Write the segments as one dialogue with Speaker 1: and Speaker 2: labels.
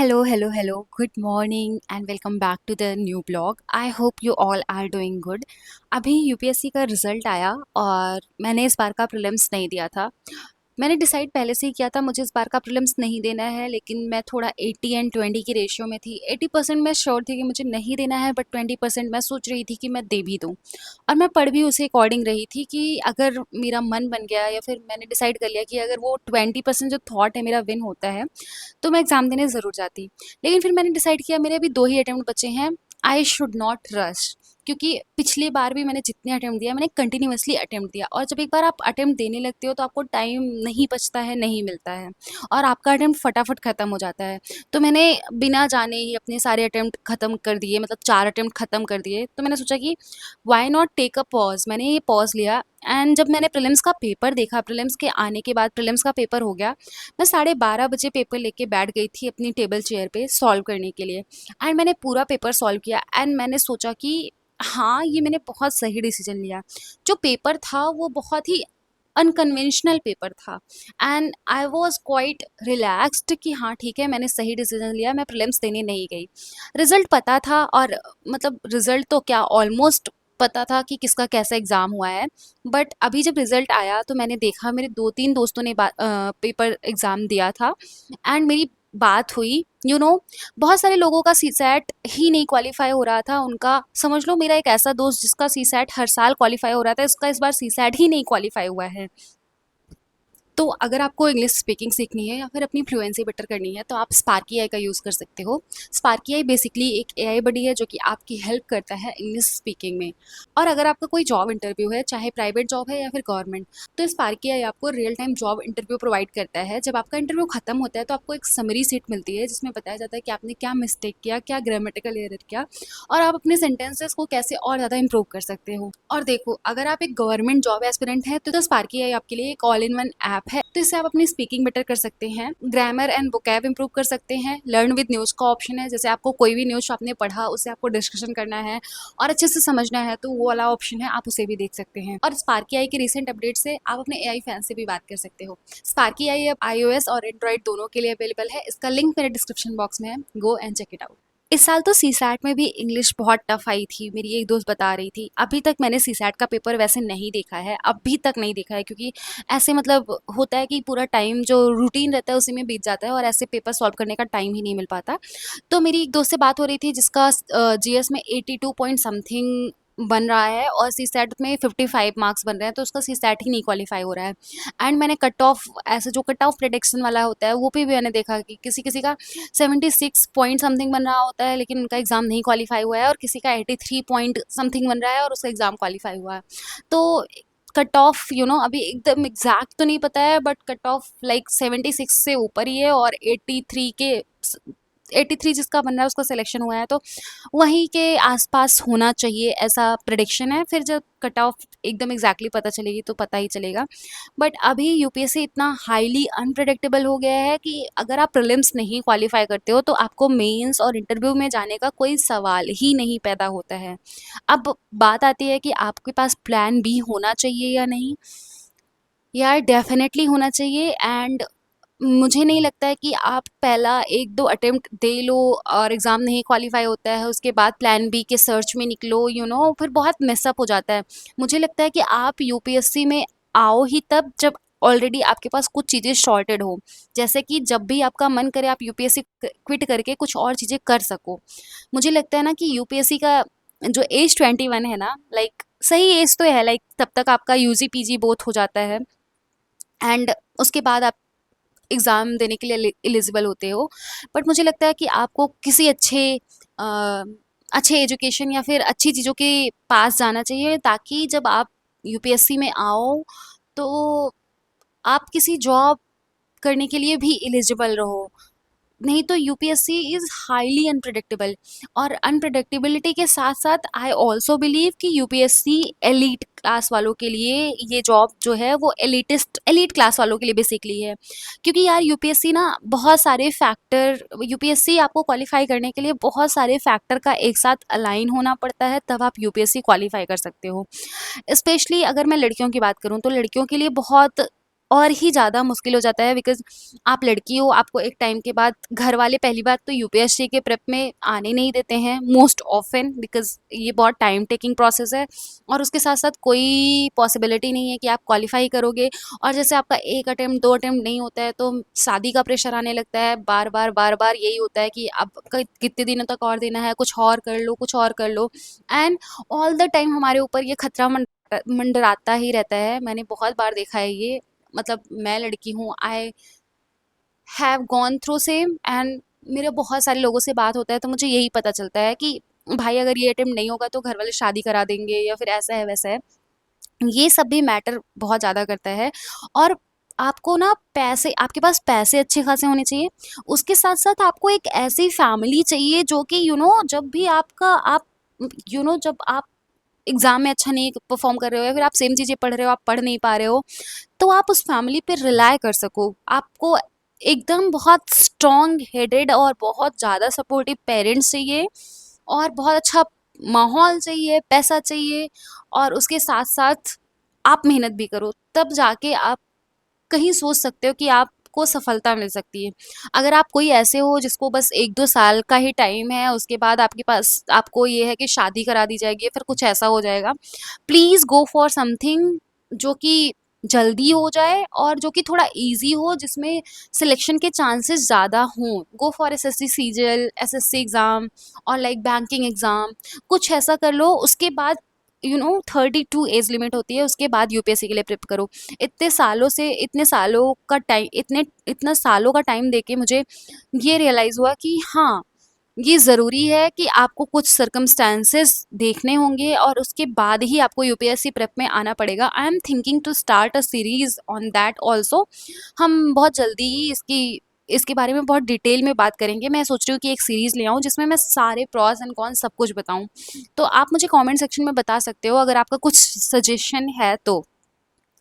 Speaker 1: Hello. Good morning and welcome back to the new blog. I hope you all are doing good. अभी UPSC का result आया और मैंने इस बार का प्रीलिम्स नहीं दिया था। मैंने डिसाइड पहले से ही किया था मुझे इस बार का प्रीलिम्स नहीं देना है, लेकिन मैं थोड़ा 80 एंड 20 की रेशियो में थी। 80% मैं श्योर थी कि मुझे नहीं देना है, बट 20% मैं सोच रही थी कि मैं दे भी दूँ। और मैं पढ़ भी उसी अकॉर्डिंग रही थी कि अगर मेरा मन बन गया या फिर मैंने डिसाइड कर लिया कि अगर वो 20% जो थॉट है मेरा विन होता है, तो मैं एग्ज़ाम देने ज़रूर जाती। लेकिन फिर मैंने डिसाइड किया मेरे अभी 2 ही अटेम्प्ट बचे हैं, आई शुड नॉट रश, क्योंकि पिछली बार भी मैंने जितने अटेम्प्ट दिया मैंने कंटिन्यूअसली अटेम्प्ट दिया, और जब एक बार आप अटेम्प्ट देने लगते हो तो आपको टाइम नहीं बचता है, नहीं मिलता है, और आपका अटेम्प्ट फटाफट ख़त्म हो जाता है। तो मैंने बिना जाने ही अपने सारे अटेम्प्ट ख़त्म कर दिए, मतलब 4 अटेम्प्ट ख़त्म कर दिए। तो मैंने सोचा कि why not take a pause. मैंने ये पॉज़ लिया एंड जब मैंने प्रीलिम्स का पेपर देखा, प्रीलिम्स के आने के बाद प्रीलिम्स का पेपर हो गया, मैं 12:30 बजे पेपर लेके बैठ गई थी अपनी टेबल चेयर पे सॉल्व करने के लिए। एंड मैंने पूरा पेपर सॉल्व किया एंड मैंने सोचा कि हाँ, ये मैंने बहुत सही डिसीजन लिया। जो पेपर था वो बहुत ही अनकन्वेंशनल पेपर था and I was quite relaxed कि हाँ ठीक है, मैंने सही डिसीजन लिया, मैं प्रीलिम्स देने नहीं गई। रिजल्ट पता था, और मतलब रिजल्ट तो क्या, ऑलमोस्ट पता था कि किसका कैसा एग्ज़ाम हुआ है। बट अभी जब रिजल्ट आया तो मैंने देखा मेरे 2-3 दोस्तों ने पेपर एग्ज़ाम दिया था एंड मेरी बात हुई, बहुत सारे लोगों का सीसैट ही नहीं क्वालिफाई हो रहा था उनका। समझ लो मेरा एक ऐसा दोस्त जिसका सीसैट हर साल क्वालिफाई हो रहा था, इसका इस बार सीसैट ही नहीं क्वालिफाई हुआ है। तो अगर आपको इंग्लिश स्पीकिंग सीखनी है या फिर अपनी फ्लुएंसी बेटर करनी है, तो आप स्पार्की आई का यूज़ कर सकते हो। स्पार्की आई बेसिकली एक एआई बडी है जो कि आपकी हेल्प करता है इंग्लिश स्पीकिंग में। और अगर आपका कोई जॉब इंटरव्यू है, चाहे प्राइवेट जॉब है या फिर गवर्नमेंट, तो स्पार्की आई आपको real time job interview provide करता है। जब आपका इंटरव्यू खत्म होता है तो आपको एक समरी सीट मिलती है जिसमें बताया जाता है कि आपने क्या मिस्टेक किया, क्या ग्रामेटिकल एरर किया, और आप अपने सेंटेंसेस को कैसे और ज़्यादा इंप्रूव कर सकते हो। और देखो, अगर आप एक गवर्नमेंट जॉब एस्पिरेंट हैं तो स्पार्की आई आपके लिए एक ऑल इन वन ऐप है। तो इससे आप अपनी स्पीकिंग बेटर कर सकते हैं, ग्रामर एंड वोकैब इंप्रूव कर सकते हैं। लर्न विद न्यूज़ का ऑप्शन है, जैसे आपको कोई भी न्यूज़ आपने पढ़ा उसे आपको डिस्कशन करना है और अच्छे से समझना है, तो वो वाला ऑप्शन है, आप उसे भी देख सकते हैं। और स्पार्की आई के रिसेंट अपडेट से आप अपने एआई फैन से भी बात कर सकते हो। स्पार्की आई अब iOS और एंड्रॉइड दोनों के लिए अवेलेबल है। इसका लिंक मेरे डिस्क्रिप्शन बॉक्स में है, go and check it out. इस साल तो सीसैट में भी इंग्लिश बहुत टफ आई थी, मेरी एक दोस्त बता रही थी। अभी तक मैंने सीसैट का पेपर वैसे नहीं देखा है, अभी तक नहीं देखा है, क्योंकि ऐसे मतलब होता है कि पूरा टाइम जो रूटीन रहता है उसी में बीत जाता है और ऐसे पेपर सॉल्व करने का टाइम ही नहीं मिल पाता। तो मेरी एक दोस्त से बात हो रही थी जिसका जीएस में 82 पॉइंट समथिंग बन रहा है और सीसैट में 55 मार्क्स बन रहे हैं, तो उसका सीसैट ही नहीं क्वालिफाई हो रहा है। एंड मैंने कट ऑफ, ऐसे जो कट ऑफ प्रेडिक्शन वाला होता है वो पे भी मैंने देखा कि किसी किसी का 76 पॉइंट समथिंग बन रहा होता है लेकिन उनका एग्ज़ाम नहीं क्वालिफाई हुआ है, और किसी का 83 पॉइंट समथिंग बन रहा है और उसका एग्ज़ाम क्वालिफाई हुआ है। तो कट ऑफ अभी एकदम एग्जैक्ट तो नहीं पता है, बट कट ऑफ लाइक 76 से ऊपर ही है, और 83 के 83 जिसका बन रहा है उसका सिलेक्शन हुआ है, तो वहीं के आसपास होना चाहिए, ऐसा प्रेडिक्शन है। फिर जब कट ऑफ एकदम एग्जैक्टली पता चलेगी तो पता ही चलेगा। बट अभी यूपीएससी इतना हाईली अनप्रेडिक्टेबल हो गया है कि अगर आप प्रीलिम्स नहीं क्वालिफाई करते हो तो आपको मेंस और इंटरव्यू में जाने का कोई सवाल ही नहीं पैदा होता है। अब बात आती है कि आपके पास प्लान बी होना चाहिए या नहीं। यार डेफ़िनेटली होना चाहिए। एंड मुझे नहीं लगता है कि आप पहला 1-2 अटेम्प्ट दे लो और एग्ज़ाम नहीं क्वालिफ़ाई होता है, उसके बाद प्लान बी के सर्च में निकलो, फिर बहुत मिस अप हो जाता है। मुझे लगता है कि आप यूपीएससी में आओ ही तब जब ऑलरेडी आपके पास कुछ चीज़ें सॉर्टेड हो। जैसे कि जब भी आपका मन करे आप यूपीएससी क्विट करके कुछ और चीज़ें कर सको। मुझे लगता है ना कि यूपीएससी का जो एज 21 है ना, लाइक सही एज तो है, लाइक तब तक आपका यूजी पीजी बोथ हो जाता है एंड उसके बाद आप एग्ज़ाम देने के लिए एलिजिबल होते हो। बट मुझे लगता है कि आपको किसी अ, अच्छे एजुकेशन या फिर अच्छी चीज़ों के पास जाना चाहिए, ताकि जब आप यूपीएससी में आओ तो आप किसी जॉब करने के लिए भी एलिजिबल रहो। नहीं तो यूपीएससी इज़ हाईली अनप्रेडिक्टेबल, और अनप्रेडिक्टेबिलिटी के साथ साथ आई ऑल्सो बिलीव कि यूपीएससी एलीट क्लास वालों के लिए, ये जॉब जो है वो एलीट क्लास वालों के लिए बेसिकली है। क्योंकि यार यूपीएससी ना बहुत सारे फैक्टर, यूपीएससी आपको क्वालिफाई करने के लिए बहुत सारे फैक्टर का एक साथ अलाइन होना पड़ता है, तब आप यूपीएससी क्वालिफाई कर सकते हो। स्पेशली अगर मैं लड़कियों की बात करूँ तो लड़कियों के लिए बहुत और ही ज़्यादा मुश्किल हो जाता है, बिकॉज़ आप लड़की हो, आपको एक टाइम के बाद घर वाले पहली बात तो यूपीएससी के प्रेप में आने नहीं देते हैं मोस्ट ऑफ़न, बिकॉज़ ये बहुत टाइम टेकिंग प्रोसेस है और उसके साथ-साथ कोई पॉसिबिलिटी नहीं है कि आप क्वालीफाई करोगे। और जैसे आपका 1 अटेम्प्ट 2 अटेम्प्ट नहीं होता है तो शादी का प्रेशर आने लगता है, बार-बार, बार-बार यही होता है कि अब क कितने दिनों तक और देना है, कुछ और कर लो, कुछ और कर लो। एंड ऑल द टाइम हमारे ऊपर ये खतरा मंडराता ही रहता है। मैंने बहुत बार देखा है ये, मतलब मैं लड़की हूँ, I have gone through same, and मेरे बहुत सारे लोगों से बात होता है तो मुझे यही पता चलता है कि भाई अगर ये अटेम्प्ट नहीं होगा तो घर वाले शादी करा देंगे या फिर ऐसा है वैसा है। ये सब भी मैटर बहुत ज़्यादा करता है। और आपको ना पैसे, आपके पास पैसे अच्छे खासे होने चाहिए। उसके साथ-साथ आपको एक ऐसी फैमिली चाहिए जो कि जब भी आपका आप जब आप एग्ज़ाम में अच्छा नहीं परफ़ॉर्म कर रहे हो या फिर आप सेम चीज़ें पढ़ रहे हो, आप पढ़ नहीं पा रहे हो, तो आप उस फैमिली पे रिलाय कर सको। आपको एकदम बहुत स्ट्रॉन्ग हेडेड और बहुत ज़्यादा सपोर्टिव पेरेंट्स चाहिए और बहुत अच्छा माहौल चाहिए, पैसा चाहिए, और उसके साथ-साथ आप मेहनत भी करो। तब जाके आप कहीं सोच सकते हो कि आपको सफलता मिल सकती है। अगर आप कोई ऐसे हो जिसको बस 1-2 साल का ही टाइम है, उसके बाद आपके पास आपको ये है कि शादी करा दी जाएगी या फिर कुछ ऐसा हो जाएगा, प्लीज़ गो फॉर समथिंग जो कि जल्दी हो जाए और जो कि थोड़ा ईज़ी हो, जिसमें सिलेक्शन के चांसेस ज़्यादा हों। Go for SSC CGL, SSC exam और लाइक बैंकिंग एग्ज़ाम, कुछ ऐसा कर लो। उसके बाद 32 एज लिमिट होती है, उसके बाद यूपीएससी के लिए प्रिप करो। इतने सालों का टाइम देके मुझे ये रियलाइज़ हुआ कि हाँ, ये ज़रूरी है कि आपको कुछ सर्कमस्टेंसेस देखने होंगे और उसके बाद ही आपको यूपीएससी प्रेप में आना पड़ेगा। I am thinking to start a series on that also. हम बहुत जल्दी ही इसके बारे में बहुत डिटेल में बात करेंगे। मैं सोच रही हूँ कि एक सीरीज़ ले आऊँ जिसमें मैं सारे प्रॉस एंड कॉन्स सब कुछ बताऊँ। तो आप मुझे कमेंट सेक्शन में बता सकते हो अगर आपका कुछ सजेशन है तो।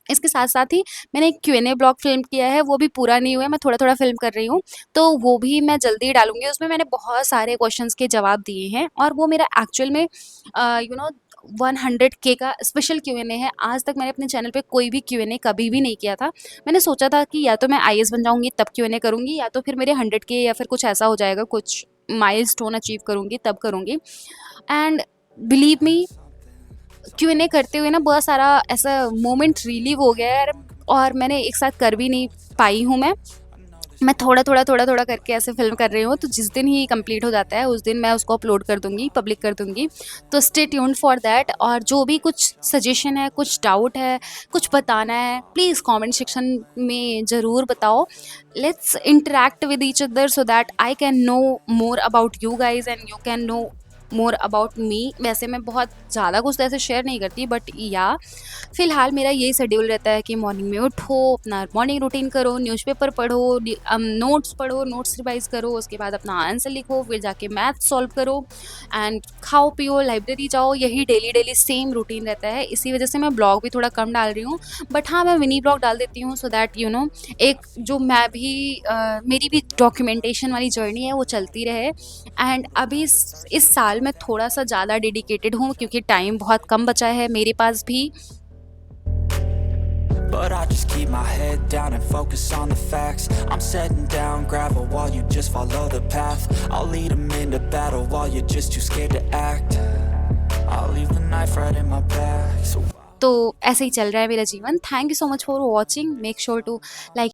Speaker 1: इसके साथ-साथ ही मैंने एक क्यू&ए ब्लॉग फ़िल्म किया है, वो भी पूरा नहीं हुआ है, मैं थोड़ा-थोड़ा फ़िल्म कर रही हूँ, तो वो भी मैं जल्दी ही डालूँगी। उसमें मैंने बहुत सारे क्वेश्चन्स के जवाब दिए हैं और वो मेरा एक्चुअल में 100 के का स्पेशल क्यू&ए है। आज तक मैंने अपने चैनल पे कोई भी क्यू&ए कभी भी नहीं किया था। मैंने सोचा था कि या तो मैं आईएएस बन जाऊँगी तब क्यू&ए करूँगी, या तो फिर मेरे 100 के या फिर कुछ ऐसा हो जाएगा, कुछ माइलस्टोन अचीव करूँगी तब करूँगी। एंड बिलीव मी, क्यू&ए करते हुए ना बहुत सारा ऐसा मोमेंट रिलीव हो गया है यार, और मैंने एक साथ कर भी नहीं पाई हूँ मैं थोड़ा-थोड़ा करके ऐसे फ़िल्म कर रही हूँ, तो जिस दिन ही कंप्लीट हो जाता है, उस दिन मैं उसको अपलोड कर दूँगी, पब्लिक कर दूँगी। तो स्टे ट्यून्ड फॉर दैट, और जो भी कुछ सजेशन है, कुछ डाउट है, कुछ बताना है, प्लीज़ कमेंट सेक्शन में ज़रूर बताओ। Let's interact with each other so that I can know more about you guys and you can know more about me. वैसे मैं बहुत ज़्यादा कुछ तो ऐसे शेयर नहीं करती, बट या फ़िलहाल मेरा यही शेड्यूल रहता है कि मॉर्निंग में उठो, अपना मॉर्निंग रूटीन करो, न्यूज़पेपर पढ़ो, नोट्स पढ़ो, नोट्स रिवाइज़ करो, उसके बाद अपना आंसर लिखो, फिर जाके मैथ सॉल्व करो एंड खाओ पियो, लाइब्रेरी जाओ। यही डेली सेम रूटीन रहता है। इसी वजह से मैं ब्लॉग भी थोड़ा कम डाल रही हूँ, बट हाँ, मैं मिनी ब्लॉग डाल देती हूँ सो दैट एक जो मैं भी मेरी भी डॉक्यूमेंटेशन वाली जर्नी है वो चलती रहे। एंड अभी इस साल मैं थोड़ा-सा ज़्यादा डेडिकेटेड हूँ क्योंकि टाइम बहुत कम बचा है मेरे पास भी।
Speaker 2: But I just keep my head down and focus on the facts. I'm setting down gravel while you just follow the path. I'll lead 'em into battle while you're just too scared to act. I'll leave the knife right in my back. So
Speaker 1: तो ऐसे ही चल रहा है मेरा जीवन। Thank you so much for watching. Make sure to like